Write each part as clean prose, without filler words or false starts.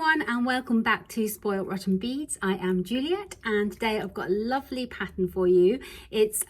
everyone, and welcome back to Spoiled Rotten Beads. I am Juliet, and today I've got a lovely pattern for you. It's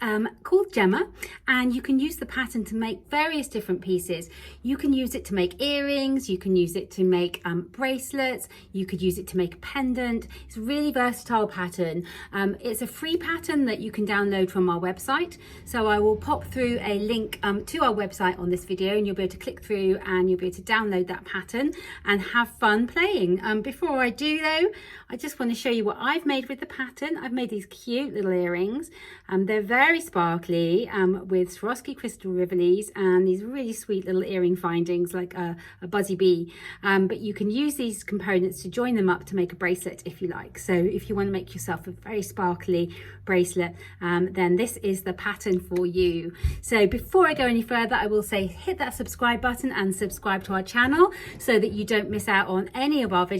called Gemma, and you can use the pattern to make various different pieces. You can use it to make earrings, you can use it to make bracelets, you could use it to make a pendant. It's a really versatile pattern. It's a free pattern that you can download from our website. So I will pop through a link to our website on this video, and you'll be able to click through and you'll be able to download that pattern and have fun playing. Before I do though, I just want to show you what I've made with the pattern. I've made these cute little earrings. They're very sparkly with Swarovski crystal riveles and these really sweet little earring findings like a buzzy bee. But you can use these components to join them up to make a bracelet if you like. So if you want to make yourself a very sparkly bracelet, then this is the pattern for you. So before I go any further, I will say hit that subscribe button and subscribe to our channel so that you don't miss out on any of our videos.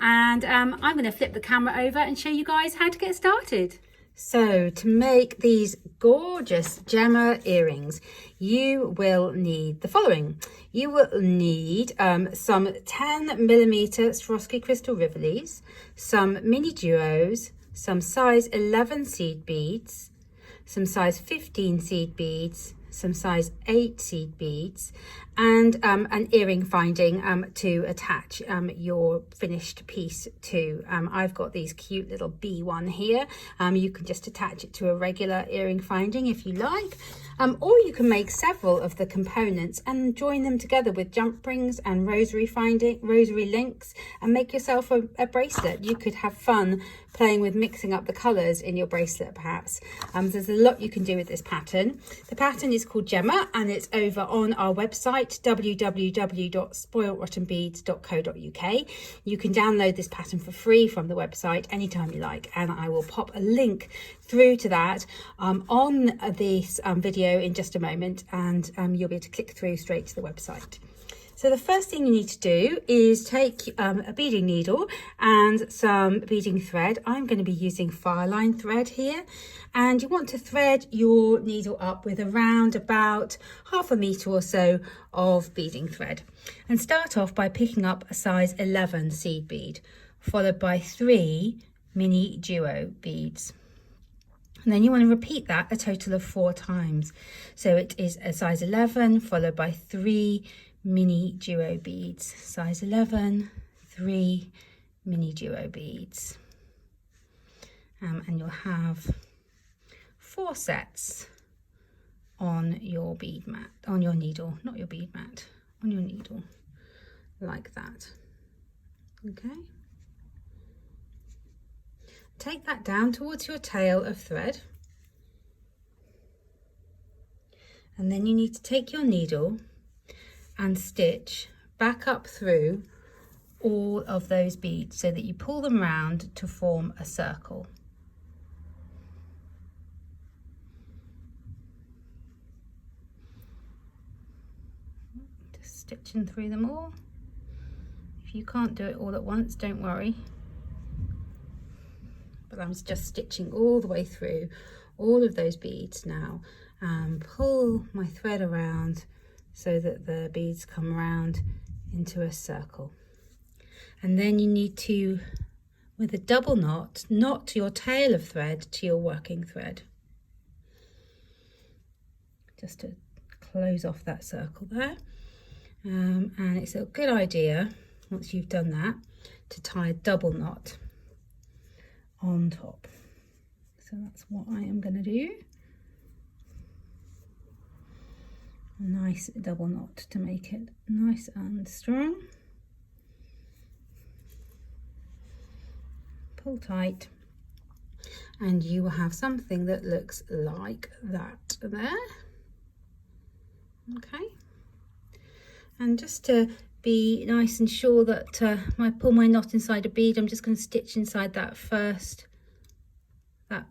And I'm going to flip the camera over and show you guys how to get started. So to make these gorgeous Gemma earrings, you will need the following. You will need some 10mm Swarovski crystal riveles, some mini duos, some size 11 seed beads, some size 15 seed beads, some size 8 seed beads, and an earring finding to attach your finished piece to. I've got these cute little bee one here. You can just attach it to a regular earring finding if you like, or you can make several of the components and join them together with jump rings and rosary links and make yourself a bracelet. You could have fun playing with mixing up the colours in your bracelet perhaps. There's a lot you can do with this pattern. The pattern is called Gemma and it's over on our website www.spoiledrottenbeads.co.uk. You can download this pattern for free from the website anytime you like, and I will pop a link through to that on this video in just a moment, and you'll be able to click through straight to the website. So the first thing you need to do is take a beading needle and some beading thread. I'm going to be using Fireline thread here, and you want to thread your needle up with around about 1/2 meter or so of beading thread, and start off by picking up a size 11 seed bead followed by 3 mini duo beads. And then you want to repeat that a total of 4 times. So it is a size 11 followed by 3 mini duo beads, size 11, 3 mini duo beads, and you'll have 4 sets on your bead mat, on your needle, not your bead mat, on your needle, like that. Okay, take that down towards your tail of thread, and then you need to take your needle and stitch back up through all of those beads so that you pull them round to form a circle. Just stitching through them all. If you can't do it all at once, don't worry. But I'm just stitching all the way through all of those beads now, and pull my thread around so that the beads come around into a circle. And then you need to, with a double knot, knot your tail of thread to your working thread, just to close off that circle there. And it's a good idea, once you've done that, to tie a double knot on top. So that's what I am going to do. A nice double knot to make it nice and strong. Pull tight, and you will have something that looks like that there. Okay, and just to be nice and sure that when I pull my knot inside a bead, I'm just going to stitch inside that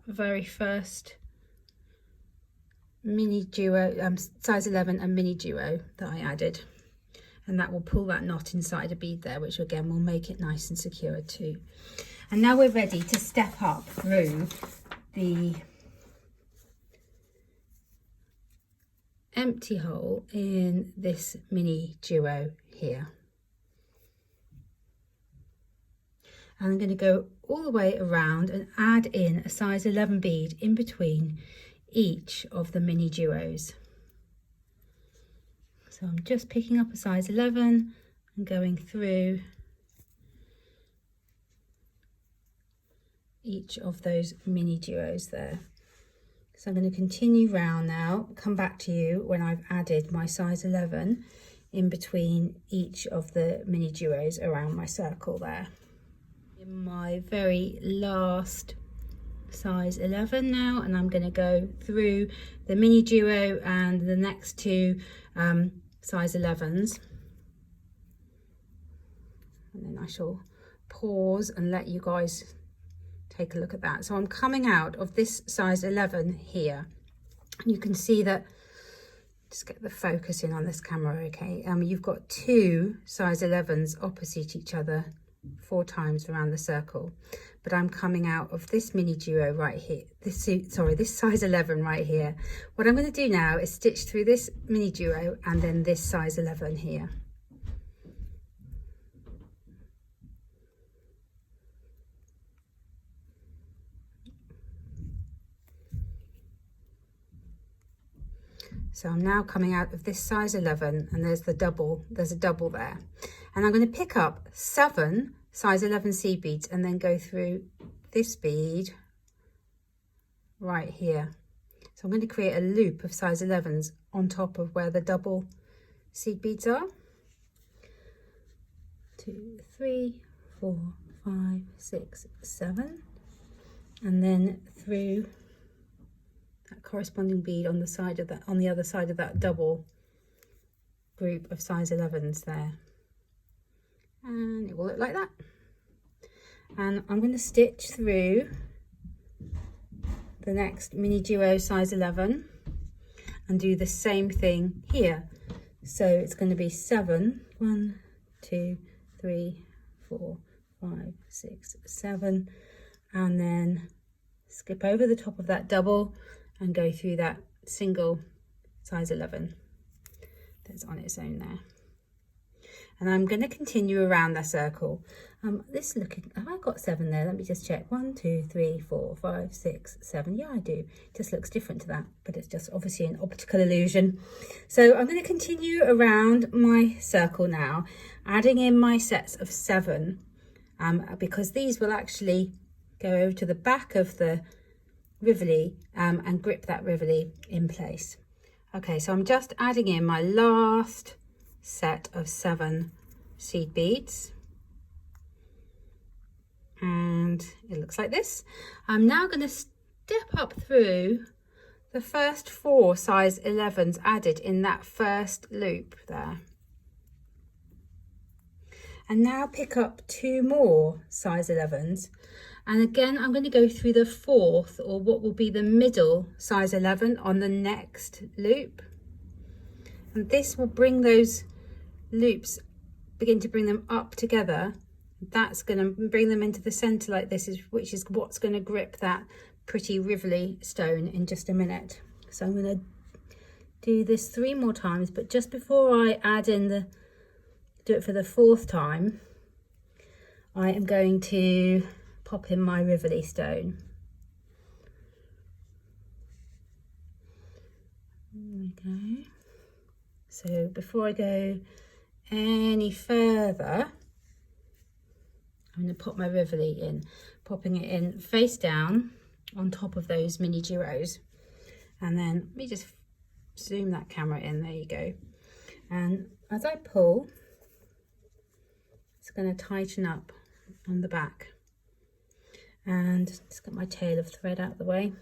very first mini duo, size 11 and mini duo that I added, and that will pull that knot inside a bead there, which again will make it nice and secure too. And now we're ready to step up through the empty hole in this mini duo here. And I'm going to go all the way around and add in a size 11 bead in between each of the mini duos. So I'm just picking up a size 11 and going through each of those mini duos there. So I'm going to continue round now, come back to you when I've added my size 11 in between each of the mini duos around my circle there. In my very last size 11 now, and I'm going to go through the mini duo and the next two size 11s, and then I shall pause and let you guys take a look at that. So I'm coming out of this size 11 here, and you can see that, just get the focus in on this camera, okay, you've got two size 11s opposite each other 4 times around the circle, but I'm coming out of this mini duo right here, this size 11 right here. What I'm going to do now is stitch through this mini duo and then this size 11 here. So I'm now coming out of this size 11, and there's a double there, and I'm going to pick up 7 size 11 seed beads and then go through this bead right here. So I'm going to create a loop of size 11s on top of where the double seed beads are. 2, 3, 4, 5, 6, 7, and then through that corresponding bead on the side of that, on the other side of that double group of size 11s there, and it will look like that. And I'm going to stitch through the next mini duo size 11 and do the same thing here. So it's going to be 7, 1, 2, 3, 4, 5, 6, 7, and then skip over the top of that double and go through that single size 11 that's on its own there. And I'm going to continue around that circle. This looking, have I got 7 there? Let me just check. 1, 2, 3, 4, 5, 6, 7. Yeah, I do. It just looks different to that, but it's just obviously an optical illusion. So I'm going to continue around my circle now, adding in my sets of 7, because these will actually go over to the back of the Rivoli and grip that Rivoli in place. Okay, so I'm just adding in my last set of 7 seed beads, and it looks like this. I'm now going to step up through the first 4 size 11s added in that first loop there, and now pick up 2 more size 11s, and again I'm going to go through the 4th, or what will be the middle size 11 on the next loop, and this will bring those loops, begin to bring them up together. That's going to bring them into the center like this, which is what's going to grip that pretty Rivoli stone in just a minute. So I'm going to do this 3 more times, but just before I add in do it for the 4th time, I am going to pop in my Rivoli stone. There we go. So before I go any further, I'm going to pop my Rivoli in, popping it in face down on top of those mini duos, and then let me just zoom that camera in, there you go, and as I pull, it's going to tighten up on the back, and just get my tail of thread out of the way.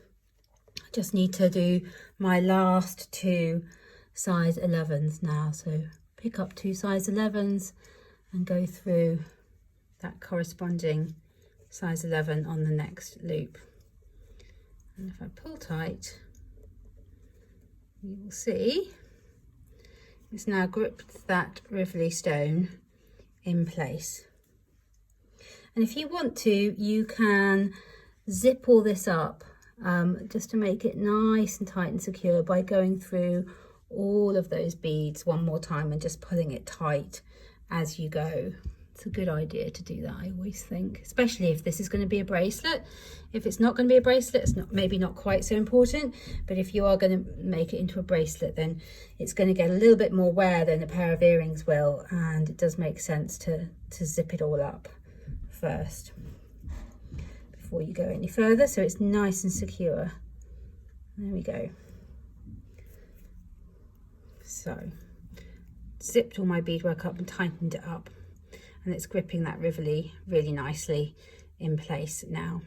I just need to do my last 2 size 11s now, so pick up 2 size 11s and go through that corresponding size 11 on the next loop. And if I pull tight, you will see it's now gripped that Rivoli stone in place. And if you want to, you can zip all this up just to make it nice and tight and secure by going through all of those beads one more time and just pulling it tight as you go. It's a good idea to do that, I always think, especially if this is going to be a bracelet. If it's not going to be a bracelet, it's maybe not quite so important, but if you are going to make it into a bracelet, then it's going to get a little bit more wear than a pair of earrings will, and it does make sense to zip it all up first before you go any further, so it's nice and secure. There we go. So zipped all my beadwork up and tightened it up, and it's gripping that rivoli really nicely in place now.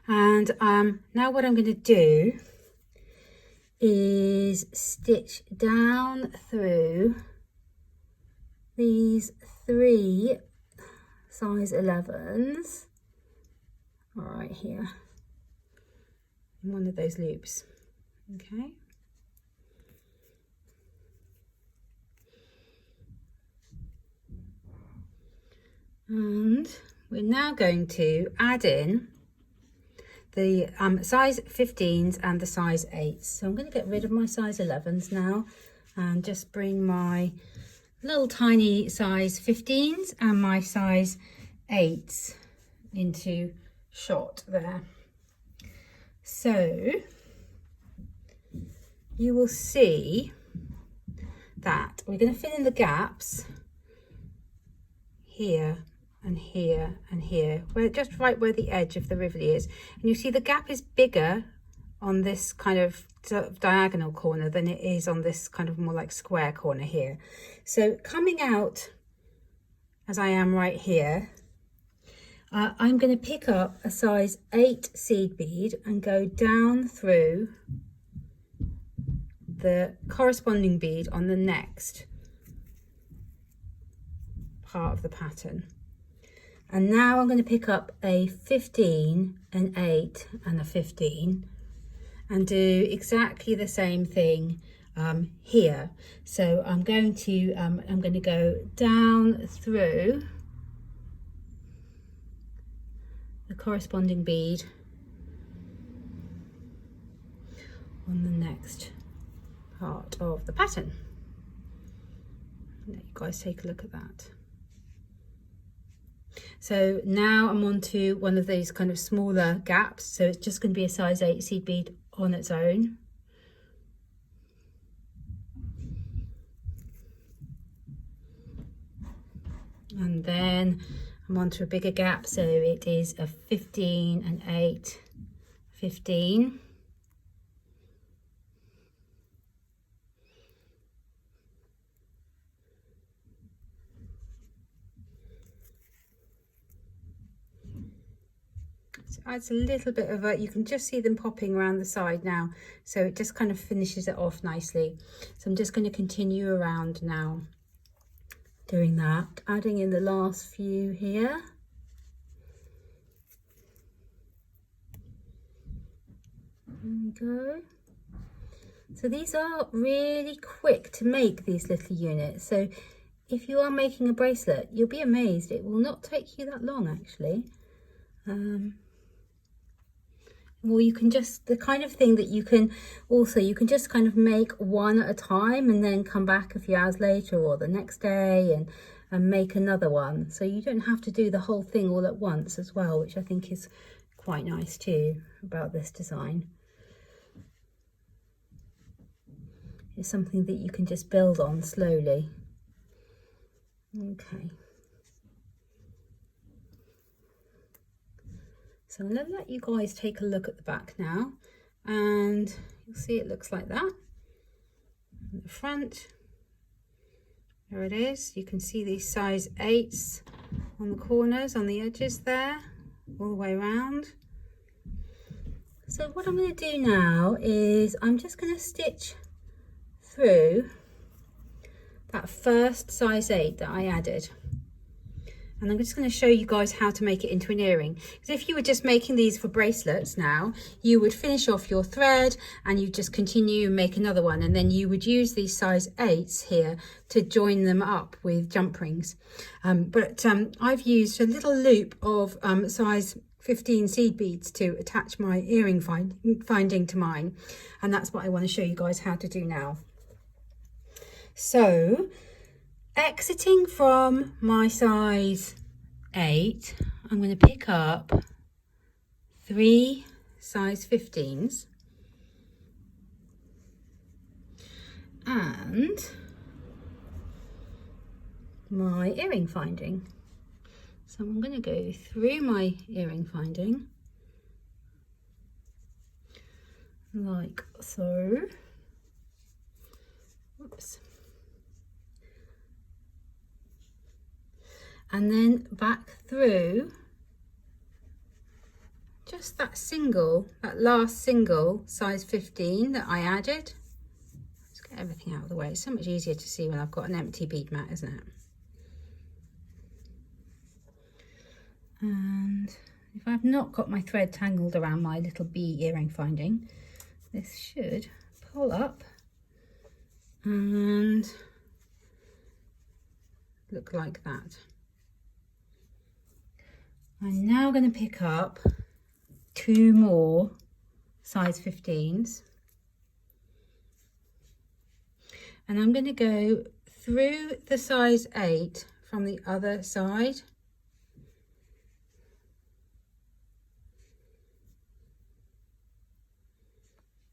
And now what I'm going to do is stitch down through these 3 size 11s right here in one of those loops. Okay. And we're now going to add in the size 15s and the size 8s. So I'm going to get rid of my size 11s now and just bring my little tiny size 15s and my size 8s into shot there. So you will see that we're going to fill in the gaps here and here and here, where just right where the edge of the rivoli is, and you see the gap is bigger on this kind of diagonal corner than it is on this kind of more like square corner here. So coming out as I am right here, I'm going to pick up a size 8 seed bead and go down through the corresponding bead on the next part of the pattern. And now I'm going to pick up a 15, an 8 and a 15 and do exactly the same thing here. So I'm going to go down through the corresponding bead on the next part of the pattern. Let you guys take a look at that. So now I'm on to one of these kind of smaller gaps, so it's just going to be a size 8 seed bead on its own. And then I'm on to a bigger gap, so it is a 15, an 8, 15. Adds a little bit of a, you can just see them popping around the side now, so it just kind of finishes it off nicely. So I'm just going to continue around now doing that, adding in the last few here. There we go. So these are really quick to make, these little units, so if you are making a bracelet, you'll be amazed, it will not take you that long actually. Well, you can just, the kind of thing that you can just kind of make one at a time and then come back a few hours later or the next day and make another one. So you don't have to do the whole thing all at once as well, which I think is quite nice too about this design. It's something that you can just build on slowly. Okay. So I'm going to let you guys take a look at the back now, and you'll see it looks like that. And the front, there it is. You can see these size 8s on the corners, on the edges there, all the way around. So what I'm going to do now is I'm just going to stitch through that first size 8 that I added. And I'm just going to show you guys how to make it into an earring. Because if you were just making these for bracelets now, you would finish off your thread and you just continue and make another one. And then you would use these size 8s here to join them up with jump rings. But I've used a little loop of size 15 seed beads to attach my earring finding to mine. And that's what I want to show you guys how to do now. So exiting from my size 8, I'm going to pick up 3 size 15s and my earring finding. So I'm going to go through my earring finding like so. Oops. And then back through just that last single size 15 that I added. Let's get everything out of the way. It's so much easier to see when I've got an empty bead mat, isn't it? And if I've not got my thread tangled around my little bee earring finding, this should pull up and look like that. I'm now going to pick up 2 more size 15s and I'm going to go through the size 8 from the other side.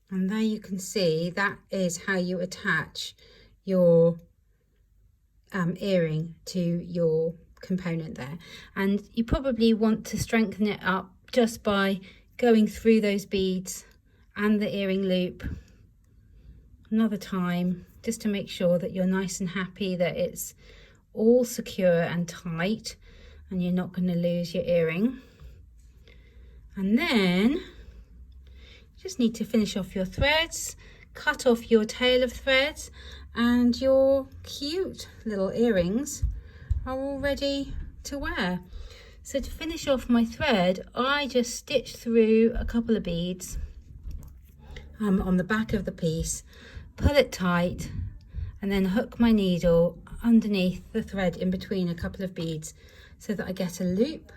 And there you can see that is how you attach your earring to your component there. And you probably want to strengthen it up just by going through those beads and the earring loop another time, just to make sure that you're nice and happy that it's all secure and tight and you're not going to lose your earring. And then just need to finish off your threads, cut off your tail of threads, and your cute little earrings are all ready to wear. So to finish off my thread, I just stitch through a couple of beads on the back of the piece, pull it tight, and then hook my needle underneath the thread in between a couple of beads so that I get a loop,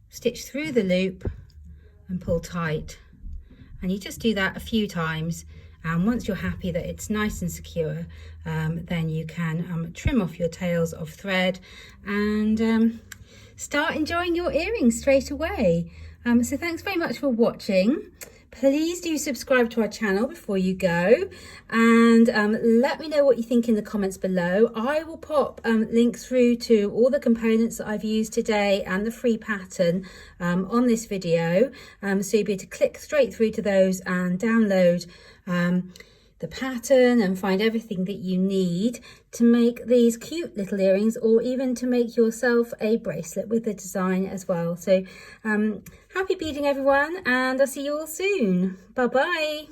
stitch through the loop and pull tight. And you just do that a few times, and once you're happy that it's nice and secure, then you can trim off your tails of thread and start enjoying your earrings straight away. So thanks very much for watching. Please do subscribe to our channel before you go, and let me know what you think in the comments below. I will pop links through to all the components that I've used today and the free pattern on this video, so you'll be able to click straight through to those and download the pattern and find everything that you need to make these cute little earrings, or even to make yourself a bracelet with the design as well. So happy beading everyone, and I'll see you all soon. Bye bye.